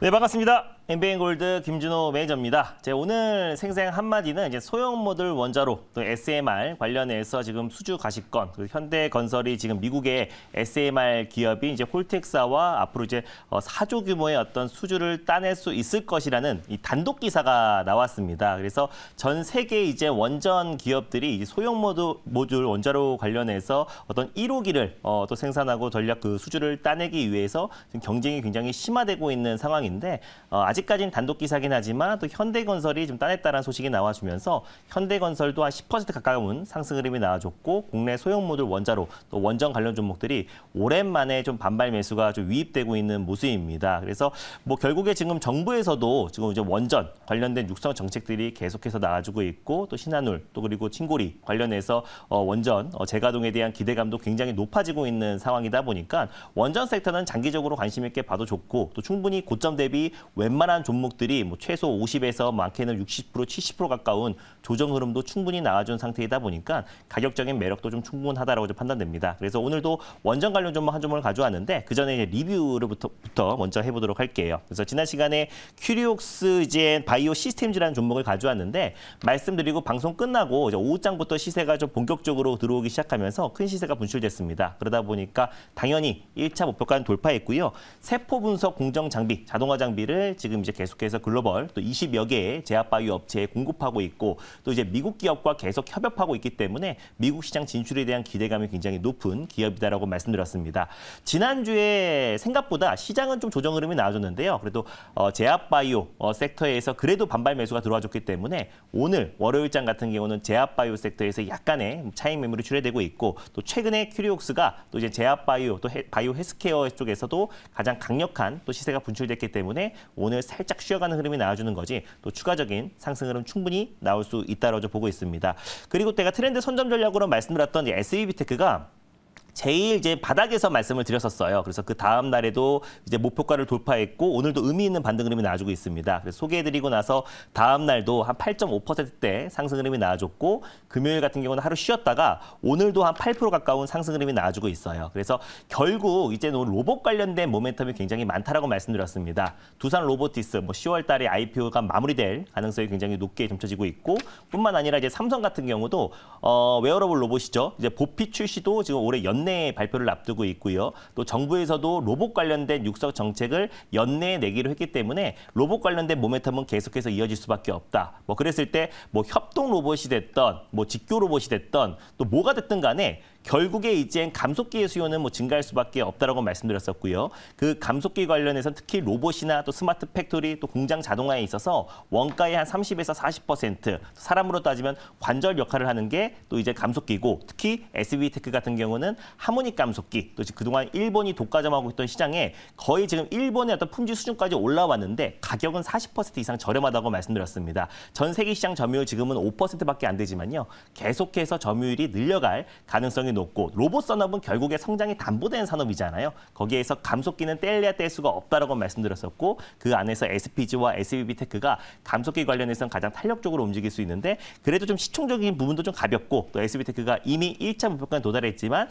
네, 반갑습니다. 엠비엔골드 김준호 매니저입니다. 오늘 생생 한마디는 이제 소형 모듈 원자로 또 SMR 관련해서 지금 수주 가시권, 그리고 현대건설이 지금 미국의 SMR 기업이 이제 홀텍사와 앞으로 이제 4조 규모의 어떤 수주를 따낼 수 있을 것이라는 이 단독 기사가 나왔습니다. 그래서 전 세계 이제 원전 기업들이 이제 소형 모듈 원자로 관련해서 어떤 1호기를 또 생산하고 전략 그 수주를 따내기 위해서 지금 경쟁이 굉장히 심화되고 있는 상황인데 아직까지는 단독 기사긴 하지만 또 현대건설이 좀 따냈다는 소식이 나와주면서 현대건설도 한 10% 가까운 상승 흐름이 나와줬고 국내 소형 모듈 원자로 또 원전 관련 종목들이 오랜만에 좀 반발 매수가 좀 유입되고 있는 모습입니다. 그래서 뭐 결국에 지금 정부에서도 지금 이제 원전 관련된 육성 정책들이 계속해서 나와주고 있고 또 신한울 또 그리고 친고리 관련해서 원전 재가동에 대한 기대감도 굉장히 높아지고 있는 상황이다 보니까 원전 섹터는 장기적으로 관심 있게 봐도 좋고 또 충분히 고점 대비 웬만한 종목들이 뭐 최소 50에서 많게는 60%, 70% 가까운 조정 흐름도 충분히 나와준 상태이다 보니까 가격적인 매력도 좀 충분하다라고 좀 판단됩니다. 그래서 오늘도 원전 관련 종목 한 종목을 가져왔는데 그 전에 이제 리뷰부터 먼저 해보도록 할게요. 그래서 지난 시간에 큐리옥스 이제 바이오 시스템즈라는 종목을 가져왔는데 말씀드리고 방송 끝나고 이제 오후장부터 시세가 좀 본격적으로 들어오기 시작하면서 큰 시세가 분출됐습니다. 그러다 보니까 당연히 1차 목표가는 돌파했고요. 세포 분석 공정 장비, 자동화 장비를 지금 이제 계속해서 글로벌 또 20여 개의 제약바이오 업체에 공급하고 있고 또 이제 미국 기업과 계속 협업하고 있기 때문에 미국 시장 진출에 대한 기대감이 굉장히 높은 기업이다라고 말씀드렸습니다. 지난주에 생각보다 시장은 좀 조정 흐름이 나와줬는데요. 그래도 제약바이오 섹터에서 그래도 반발 매수가 들어와줬기 때문에 오늘 월요일장 같은 경우는 제약바이오 섹터에서 약간의 차익 매물이 출회되고 있고 또 최근에 큐리옥스가 또 이제 제약바이오 또 바이오 헬스케어 쪽에서도 가장 강력한 또 시세가 분출됐기 때문에 오늘 살짝 쉬어가는 흐름이 나와주는 거지 또 추가적인 상승 흐름 충분히 나올 수 있다고 보고 있습니다. 그리고 제가 트렌드 선점 전략으로 말씀드렸던 SEB테크가 제일 이제 바닥에서 말씀을 드렸었어요. 그래서 그 다음 날에도 이제 목표가를 돌파했고 오늘도 의미 있는 반등 흐름이 나와주고 있습니다. 그래서 소개해드리고 나서 다음 날도 한 8.5%대 상승 흐름이 나와줬고 금요일 같은 경우는 하루 쉬었다가 오늘도 한 8% 가까운 상승 흐름이 나와주고 있어요. 그래서 결국 이제는 로봇 관련된 모멘텀이 굉장히 많다라고 말씀드렸습니다. 두산 로보티스 뭐 10월 달에 IPO가 마무리될 가능성이 굉장히 높게 점쳐지고 있고 뿐만 아니라 이제 삼성 같은 경우도 웨어러블 로봇이죠. 이제 보피 출시도 지금 올해 연내에 발표를 앞두고 있고요. 또 정부에서도 로봇 관련된 육성 정책을 연내에 내기로 했기 때문에 로봇 관련된 모멘텀은 계속해서 이어질 수밖에 없다. 뭐 그랬을 때 뭐 협동 로봇이 됐던 뭐 직교 로봇이 됐던 또 뭐가 됐든 간에 결국에 이제 감속기의 수요는 뭐 증가할 수밖에 없다라고 말씀드렸었고요. 그 감속기 관련해서 특히 로봇이나 또 스마트 팩토리 또 공장 자동화에 있어서 원가의 한 30에서 40% 사람으로 따지면 관절 역할을 하는 게 또 이제 감속기고 특히 SB테크 같은 경우는 하모닉 감속기 또 그동안 일본이 독과점하고 있던 시장에 거의 지금 일본의 어떤 품질 수준까지 올라왔는데 가격은 40% 이상 저렴하다고 말씀드렸습니다. 전 세계 시장 점유율 지금은 5%밖에 안 되지만요. 계속해서 점유율이 늘려갈 가능성이 높고 로봇 산업은 결국에 성장이 담보되는 산업이잖아요. 거기에서 감속기는 뗄래야 뗄 수가 없다라고 말씀드렸었고 그 안에서 SPG와 SB테크가 감속기 관련해서는 가장 탄력적으로 움직일 수 있는데 그래도 좀 시총적인 부분도 좀 가볍고 또 SB테크가 이미 1차 목표가는 도달했지만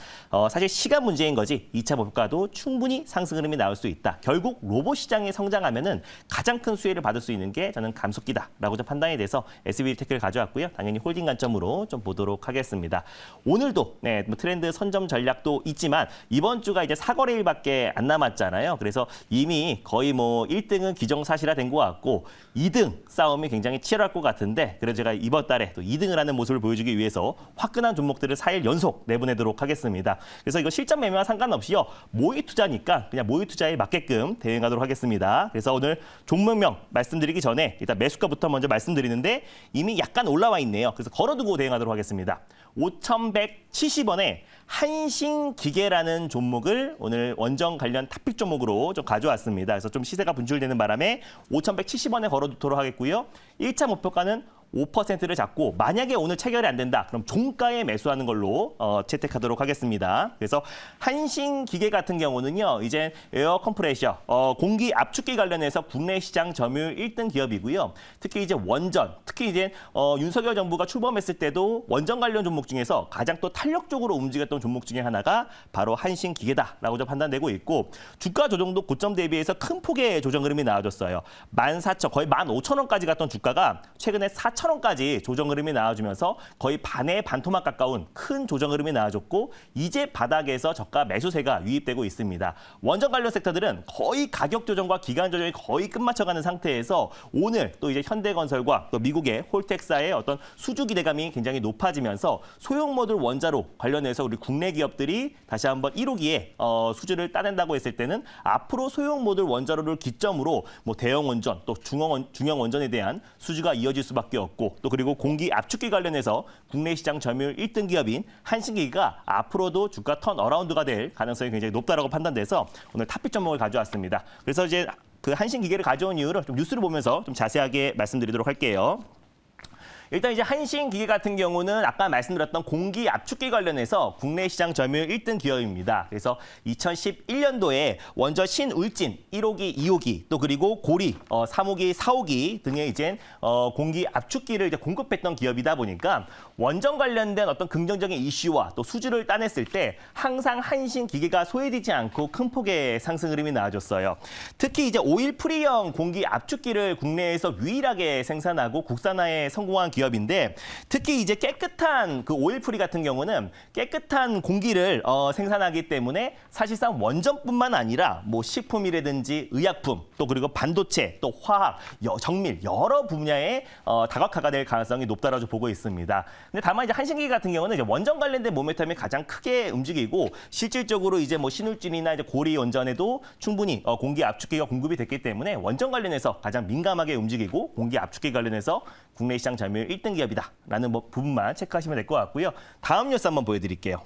사실 시간 문제인 거지 2차 목표가도 충분히 상승 흐름이 나올 수 있다. 결국 로봇 시장이 성장하면은 가장 큰 수혜를 받을 수 있는 게 저는 감속기다라고 좀 판단이 돼서 SB테크를 가져왔고요. 당연히 홀딩 관점으로 좀 보도록 하겠습니다. 오늘도 뭐 트렌드 선점 전략도 있지만 이번 주가 이제 사거래일밖에 안 남았잖아요. 그래서 이미 거의 뭐 1등은 기정사실화된 것 같고 2등 싸움이 굉장히 치열할 것 같은데 그래서 제가 이번 달에 또 2등을 하는 모습을 보여주기 위해서 화끈한 종목들을 4일 연속 내보내도록 하겠습니다. 그래서 이거 실전 매매와 상관없이요. 모의 투자니까 그냥 모의 투자에 맞게끔 대응하도록 하겠습니다. 그래서 오늘 종목명 말씀드리기 전에 일단 매수가부터 먼저 말씀드리는데 이미 약간 올라와 있네요. 그래서 걸어두고 대응하도록 하겠습니다. 5,170원에 한신기계라는 종목을 오늘 원전 관련 탑픽 종목으로 좀 가져왔습니다. 그래서 좀 시세가 분출되는 바람에 5,170원에 걸어두도록 하겠고요. 1차 목표가는 5%를 잡고 만약에 오늘 체결이 안 된다. 그럼 종가에 매수하는 걸로 채택하도록 하겠습니다. 그래서 한신기계 같은 경우는요. 이제 에어 컴프레셔, 공기 압축기 관련해서 국내 시장 점유율 1등 기업이고요. 특히 이제 원전, 특히 이제 윤석열 정부가 출범했을 때도 원전 관련 종목 중에서 가장 또 탄력적으로 움직였던 종목 중에 하나가 바로 한신기계다라고 좀 판단되고 있고 주가 조정도 고점 대비해서 큰 폭의 조정 흐름이 나와줬어요. 14,000, 거의 15,000원까지 갔던 주가가 최근에 4,000원까지 조정 흐름이 나와주면서 거의 반에 반토막 가까운 큰 조정 흐름이 나와줬고 이제 바닥에서 저가 매수세가 유입되고 있습니다. 원전 관련 섹터들은 거의 가격 조정과 기간 조정이 거의 끝마쳐가는 상태에서 오늘 또 이제 현대건설과 또 미국의 홀텍사의 어떤 수주 기대감이 굉장히 높아지면서 소형 모듈 원자로 관련해서 우리 국내 기업들이 다시 한번 1호기에 수주를 따낸다고 했을 때는 앞으로 소형 모듈 원자로를 기점으로 뭐 대형 원전 또 중형 원전에 대한 수주가 이어질 수밖에 없고 또 그리고 공기 압축기 관련해서 국내 시장 점유율 1등 기업인 한신기계가 앞으로도 주가 턴 어라운드가 될 가능성이 굉장히 높다라고 판단돼서 오늘 탑픽 종목을 가져왔습니다. 그래서 이제 그 한신기계를 가져온 이유를 좀 뉴스를 보면서 좀 자세하게 말씀드리도록 할게요. 일단 이제 한신기계 같은 경우는 아까 말씀드렸던 공기 압축기 관련해서 국내 시장 점유율 1등 기업입니다. 그래서 2011년도에 원전 신울진 1호기, 2호기 또 그리고 고리 3호기, 4호기 등의 이제 공기 압축기를 이제 공급했던 기업이다 보니까 원전 관련된 어떤 긍정적인 이슈와 또 수주를 따냈을 때 항상 한신기계가 소외되지 않고 큰 폭의 상승 흐름이 나와줬어요. 특히 이제 오일 프리형 공기 압축기를 국내에서 유일하게 생산하고 국산화에 성공한 기업인데 특히 이제 깨끗한 그 오일 프리 같은 경우는 깨끗한 공기를 생산하기 때문에 사실상 원전뿐만 아니라 뭐 식품이라든지 의약품 또 그리고 반도체 또 화학, 정밀 여러 분야에 다각화가 될 가능성이 높다라고 보고 있습니다. 근데 다만 이제 한신기계 같은 경우는 이제 원전 관련된 모멘텀이 가장 크게 움직이고 실질적으로 이제 뭐 신울진이나 이제 고리 원전에도 충분히 공기 압축기가 공급이 됐기 때문에 원전 관련해서 가장 민감하게 움직이고 공기 압축기 관련해서 국내 시장 점유율 1등 기업이다라는 부분만 체크하시면 될 것 같고요. 다음 뉴스 한번 보여드릴게요.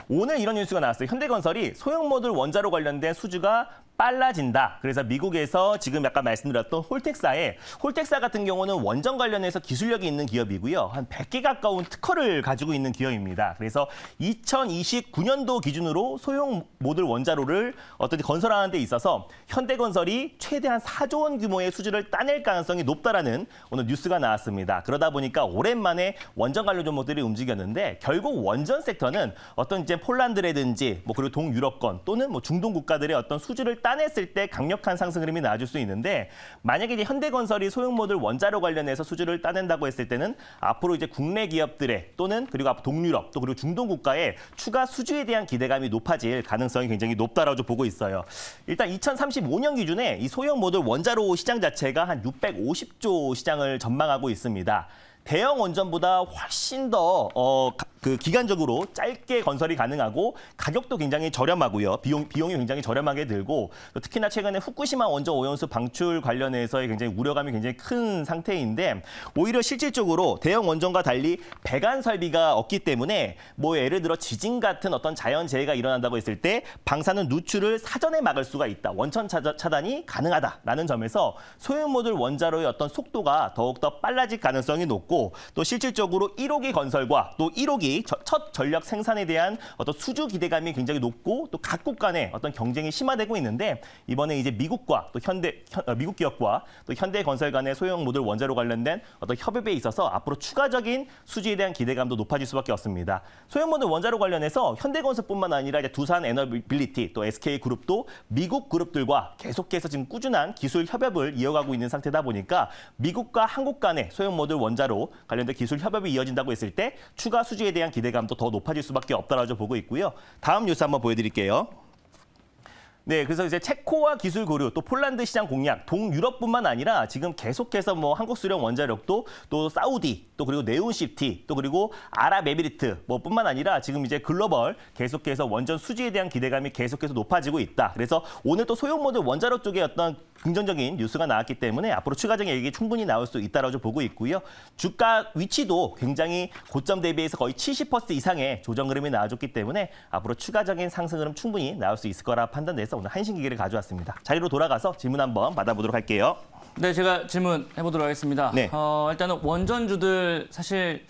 오늘 이런 뉴스가 나왔어요. 현대건설이 소형 모듈 원자로 관련된 수주가 빨라진다. 그래서 미국에서 지금 약간 말씀드렸던 홀텍사 같은 경우는 원전 관련해서 기술력이 있는 기업이고요. 한 100개 가까운 특허를 가지고 있는 기업입니다. 그래서 2029년도 기준으로 소형 모듈 원자로를 어떤 건설하는 데 있어서 현대건설이 최대한 4조 원 규모의 수주를 따낼 가능성이 높다라는 오늘 뉴스가 나왔습니다. 그러다 보니까 오랜만에 원전 관련 종목들이 움직였는데 결국 원전 섹터는 어떤 이제 폴란드라든지 뭐 그리고 동유럽권 또는 뭐 중동 국가들의 어떤 수주를 따냈을 때 강력한 상승 흐름이 나와줄 수 있는데 만약에 이제 현대건설이 소형 모듈 원자로 관련해서 수주를 따낸다고 했을 때는 앞으로 이제 국내 기업들의 또는 그리고 동유럽 또 그리고 중동 국가의 추가 수주에 대한 기대감이 높아질 가능성이 굉장히 높다라고 보고 있어요. 일단 2035년 기준에 이 소형 모듈 원자로 시장 자체가 한 650조 시장을 전망하고 있습니다. 대형 원전보다 훨씬 더 기간적으로 짧게 건설이 가능하고 가격도 굉장히 저렴하고요. 비용이 굉장히 저렴하게 들고 특히나 최근에 후쿠시마 원전 오염수 방출 관련해서의 굉장히 우려감이 굉장히 큰 상태인데 오히려 실질적으로 대형 원전과 달리 배관 설비가 없기 때문에 뭐 예를 들어 지진 같은 어떤 자연재해가 일어난다고 했을 때 방사능 누출을 사전에 막을 수가 있다. 원천 차단이 가능하다라는 점에서 소형 모듈 원자로의 어떤 속도가 더욱더 빨라질 가능성이 높고 또 실질적으로 1호기 건설과 또 1호기 첫 전력 생산에 대한 어떤 수주 기대감이 굉장히 높고 또 각국 간의 어떤 경쟁이 심화되고 있는데 이번에 이제 미국과 또 미국 기업과 또 현대건설 간의 소형 모듈 원자로 관련된 어떤 협업에 있어서 앞으로 추가적인 수주에 대한 기대감도 높아질 수밖에 없습니다. 소형 모듈 원자로 관련해서 현대건설뿐만 아니라 이제 두산 에너빌리티 또 SK그룹도 미국 그룹들과 계속해서 지금 꾸준한 기술 협업을 이어가고 있는 상태다 보니까 미국과 한국 간의 소형 모듈 원자로 관련된 기술 협업이 이어진다고 했을 때 추가 수주에 대한 기대감도 더 높아질 수밖에 없다라고 보고 있고요. 다음 뉴스 한번 보여드릴게요. 네, 그래서 이제 체코와 기술 교류, 또 폴란드 시장 공략, 동유럽뿐만 아니라 지금 계속해서 뭐 한국 수령 원자력도 또 사우디, 또 그리고 네온시티, 또 그리고 아랍에미리트 뿐만 아니라 지금 이제 글로벌 계속해서 원전 수주에 대한 기대감이 계속해서 높아지고 있다. 그래서 오늘 또 소형 모듈 원자로 쪽에 어떤 긍정적인 뉴스가 나왔기 때문에 앞으로 추가적인 얘기 충분히 나올 수 있다라고 보고 있고요. 주가 위치도 굉장히 고점 대비해서 거의 70% 이상의 조정 흐름이 나와줬기 때문에 앞으로 추가적인 상승 흐름 충분히 나올 수 있을 거라 판단돼서 오늘 한신기계를 가져왔습니다. 자리로 돌아가서 질문 한번 받아보도록 할게요. 네, 제가 질문해보도록 하겠습니다. 네. 일단은 원전주들 사실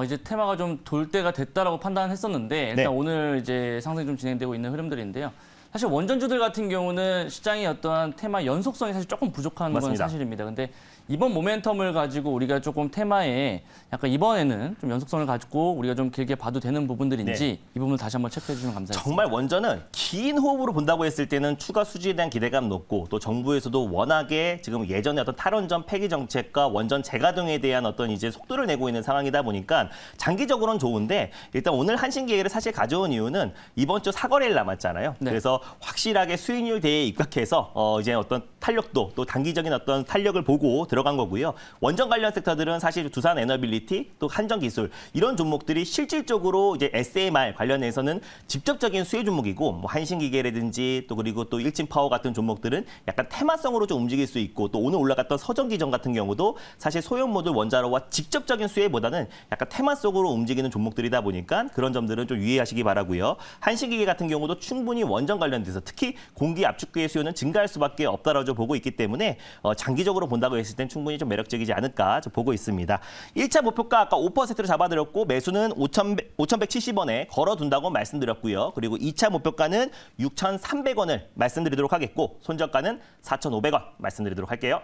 이제 테마가 좀 돌 때가 됐다라고 판단했었는데 일단 네. 오늘 이제 상승이 좀 진행되고 있는 흐름들인데요. 사실 원전주들 같은 경우는 시장의 어떠한 테마 연속성이 사실 조금 부족한 맞습니다. 건 사실입니다. 근데 이번 모멘텀을 가지고 우리가 조금 테마에 약간 이번에는 좀 연속성을 가지고 우리가 좀 길게 봐도 되는 부분들인지 네. 이 부분을 다시 한번 체크해 주시면 감사하겠습니다. 정말 원전은 긴 호흡으로 본다고 했을 때는 추가 수주에 대한 기대감 높고 또 정부에서도 워낙에 지금 예전에 어떤 탈원전 폐기 정책과 원전 재가동에 대한 어떤 이제 속도를 내고 있는 상황이다 보니까 장기적으로는 좋은데 일단 오늘 한신기계를 사실 가져온 이유는 이번 주 사거래일 남았잖아요. 네. 그래서 확실하게 수익률 대에 입각해서 이제 어떤 탄력도 또 단기적인 어떤 탄력을 보고 들어간 거고요. 원전 관련 섹터들은 사실 두산 에너빌리티 또 한전기술 이런 종목들이 실질적으로 이제 SMR 관련해서는 직접적인 수혜 종목이고 뭐 한신기계라든지 또 그리고 또 일진파워 같은 종목들은 약간 테마성으로 좀 움직일 수 있고 또 오늘 올라갔던 서전기전 같은 경우도 사실 소형 모듈 원자로와 직접적인 수혜보다는 약간 테마 속으로 움직이는 종목들이다 보니까 그런 점들은 좀 유의하시기 바라고요. 한신기계 같은 경우도 충분히 원전 관련돼서 특히 공기 압축기의 수요는 증가할 수밖에 없다라고 보고 있기 때문에 장기적으로 본다고 했을 땐 충분히 좀 매력적이지 않을까 보고 있습니다. 1차 목표가 아까 5%로 잡아드렸고 매수는 5,170원에 걸어둔다고 말씀드렸고요. 그리고 2차 목표가는 6,300원을 말씀드리도록 하겠고 손절가는 4,500원 말씀드리도록 할게요.